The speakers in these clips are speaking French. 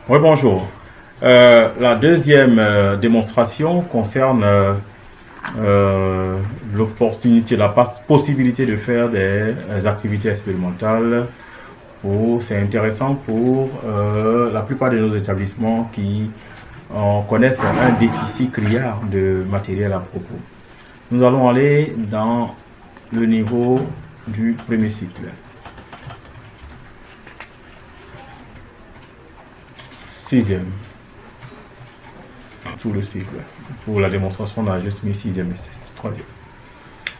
Oui, bonjour. La deuxième démonstration concerne l'opportunité, possibilité de faire des activités expérimentales. C'est intéressant pour la plupart de nos établissements qui connaissent un déficit criard de matériel à propos. Nous allons aller dans le niveau du premier cycle. Sixième. Tout le cycle. Pour la démonstration, on a juste mis sixième et troisième.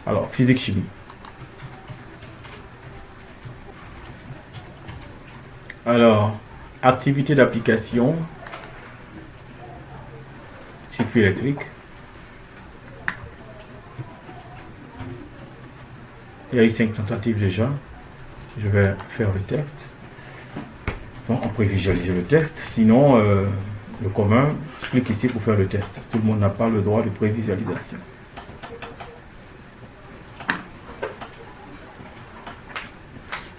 Alors, physique-chimie. Alors, activité d'application, circuit électrique. Il y a eu 5 tentatives déjà. Je vais faire le texte. Donc, on peut visualiser le texte. Sinon, le commun, je clique ici pour faire le test. Tout le monde n'a pas le droit de prévisualisation.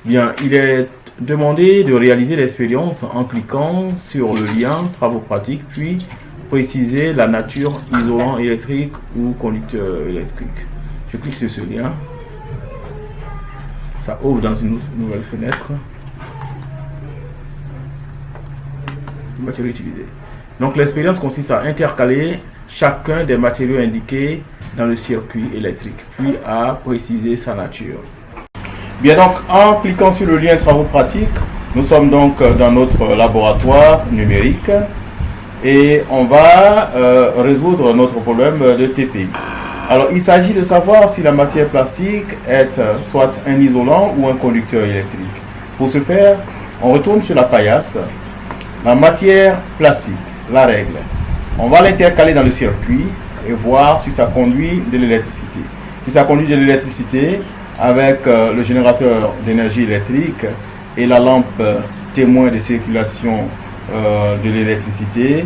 Bien, il est demandé de réaliser l'expérience en cliquant sur le lien travaux pratiques, puis préciser la nature isolant électrique ou conducteur électrique. Je clique sur ce lien. Ça ouvre dans une nouvelle fenêtre. Matériaux utilisés. Donc l'expérience consiste à intercaler chacun des matériaux indiqués dans le circuit électrique, puis à préciser sa nature. Bien, donc en cliquant sur le lien travaux pratiques, nous sommes donc dans notre laboratoire numérique et on va résoudre notre problème de TPI. Alors il s'agit de savoir si la matière plastique est soit un isolant ou un conducteur électrique. Pour ce faire, on retourne sur la paillasse. La matière plastique, la règle, on va l'intercaler dans le circuit et voir si ça conduit de l'électricité. Si ça conduit de l'électricité avec le générateur d'énergie électrique et la lampe témoin de circulation de l'électricité,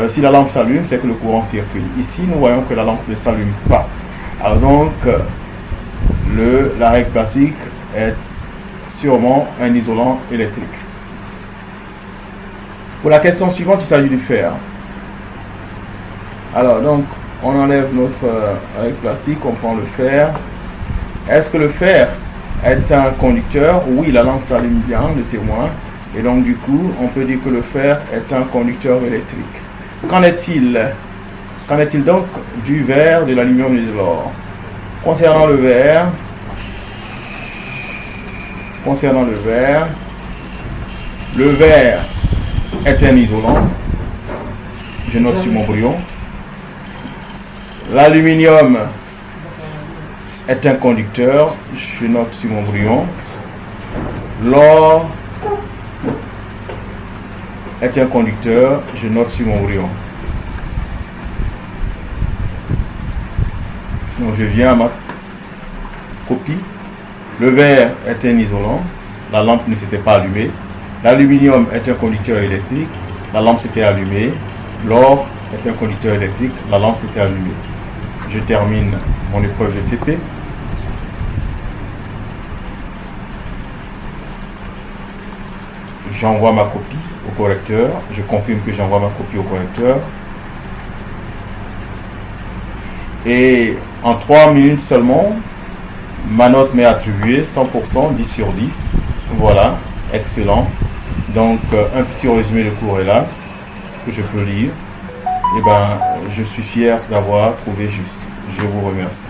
si la lampe s'allume, c'est que le courant circule. Ici, nous voyons que la lampe ne s'allume pas. Alors donc, la règle plastique est sûrement un isolant électrique. Pour la question suivante, il s'agit de fer. Alors donc, on enlève notre règle plastique, on prend le fer. Est-ce que le fer est un conducteur? Oui, la lampe s'allume bien, le témoin. Et donc du coup, on peut dire que le fer est un conducteur électrique. Qu'en est-il? Qu'en est-il donc du verre, de l'aluminium et de l'or? Concernant le verre, le verre est un isolant. Je note sur mon brouillon. L'aluminium est un conducteur. Je note sur mon brouillon. L'or est un conducteur. Je note sur mon brouillon. Donc je viens à ma copie. Le verre est un isolant. La lampe ne s'était pas allumée. L'aluminium est un conducteur électrique, la lampe s'était allumée. L'or est un conducteur électrique, la lampe s'était allumée. Je termine mon épreuve de TP. J'envoie ma copie au correcteur. Je confirme que j'envoie ma copie au correcteur. Et en 3 minutes seulement, ma note m'est attribuée 100%, 10 sur 10. Voilà, excellent. Donc, un petit résumé de cours est là, que je peux lire. Et je suis fier d'avoir trouvé juste. Je vous remercie.